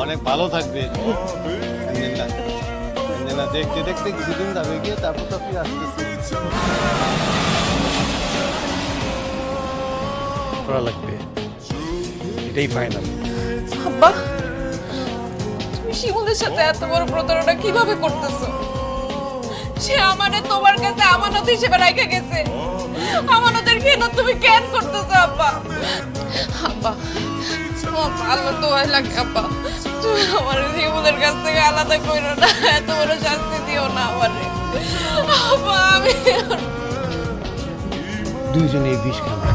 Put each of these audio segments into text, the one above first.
অনেক ভালো থাকবে। দেখতে দেখতে কিছুদিন যাবে গিয়ে তারপর তো আপনি আসতেছি করা লাগবে, এটাই ফাইনাল। আব্বা, তুমি শিমুলের সাথে এত বড় প্রতারণা কিভাবে করতেছো? সে আমারে তোমার কাছে আমানত হিসেবে রেখে গেছে। আমানতের খেয়ানত তুমি কেন করতেছো আব্বা? আব্বা, তোমার ভালো তো হয় লাগে আব্বা। তুমি আমার শিমুলের কাছ থেকে আলাদা করো না, এত বড় শাস্তি দিও না আমারে আব্বা। আমি দুইজনে এই বিষ খাবো।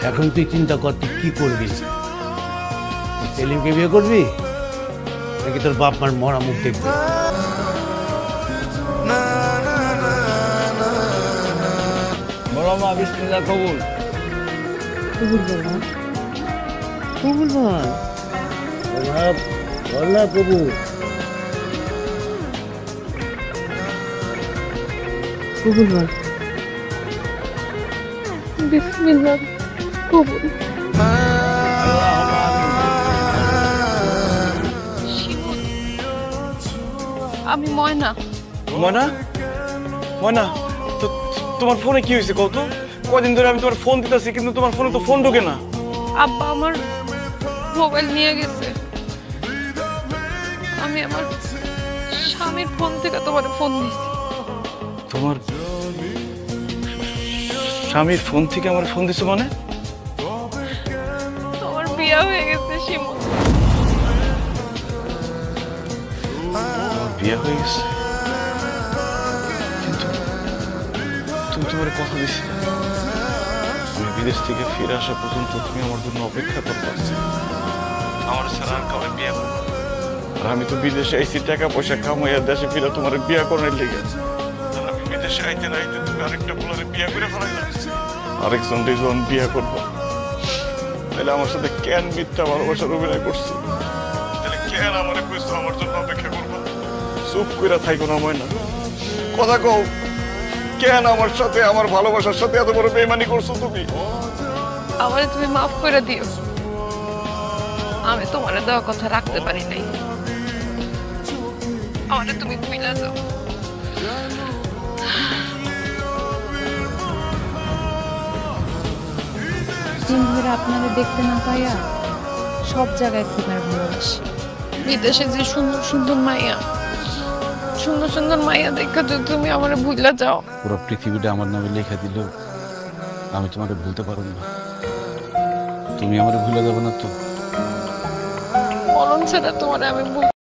এখন তুই চিন্তা কর তুই কি করবি। সেলিমকে বিয়ে করবি নাকি তোর বাপ মার মরা মুখ দেখবি? বড় মা বিসমিল্লাহ কবুল। কবুল বল, কবুল বল, বল না কবুল, কবুল বল, বিসমিল্লাহ কবুল। আমি ময়না। ময়না, ময়না, তোমার ফোনে কি হয়েছে কত? কদিন ধরে আমি তোমার ফোন দিতেছি কিন্তু তোমার ফোনে তো ফোন ঢোকে না। আব্বা আমার মোবাইল নিয়ে গেছে। আমি আমার স্বামীর ফোন থেকে তোমার ফোন দিছি। তোমার স্বামীর ফোন থেকে আমার ফোন দিছো মানে? তোমার বিয়ে হয়ে গেছে শিমুল। আমার বিয়ে হয়ে গেছে কিন্তু তুমি তোমার কথা দিছি আমি বিদেশ থেকে ফিরে আসা পর্যন্ত তুমি আমার জন্য অপেক্ষা করবে। আমার ছাড়া আর কাউকে বিয়ে করবে। আর আমি তো বিদেশে আইছি টাকা পয়সা কামাইয়া দেশে ফিরে তোমার বিয়ে করার লেগে। আর আমি বিদেশে আইতে না আইতে তুমি আরেকটা পোলারে বিয়ে করে ফেলাইলা। আরেকজন যখন বিয়ে করবো তাহলে আমার সাথে কেন মিথ্যা ভালোবাসার অভিনয় করছো? তাহলে কেন আমার কইছো আমার জন্য অপেক্ষা করবো? চুপ করে থাইকো না ময়না, কথা কও। কেন আমার সাথে আমার ভালোবাসার সাথে এত বড় বেইমানি করছো তুমি? আমারে তুমি মাফ করে দিও। আমি তোমার দেওয়া কথা রাখতে পারি নাই। আমারে তুমি ভুলে যাও। দিন ধরে আপনারা দেখতে না পাইয়া সব জায়গায় খুঁজার ভালোবাসি। বিদেশে যে সুন্দর সুন্দর মাইয়া, সুন্দর সুন্দর মাইয়া দেখা যদি তুমি আমারে ভুলে যাও। পুরো পৃথিবীটা আমার নামে লেখা দিলেও আমি তোমাকে ভুলতে পারবো না। তুমি আমারে ভুলে যাবো না তো? মরণ ছাড়া তোমারে আমি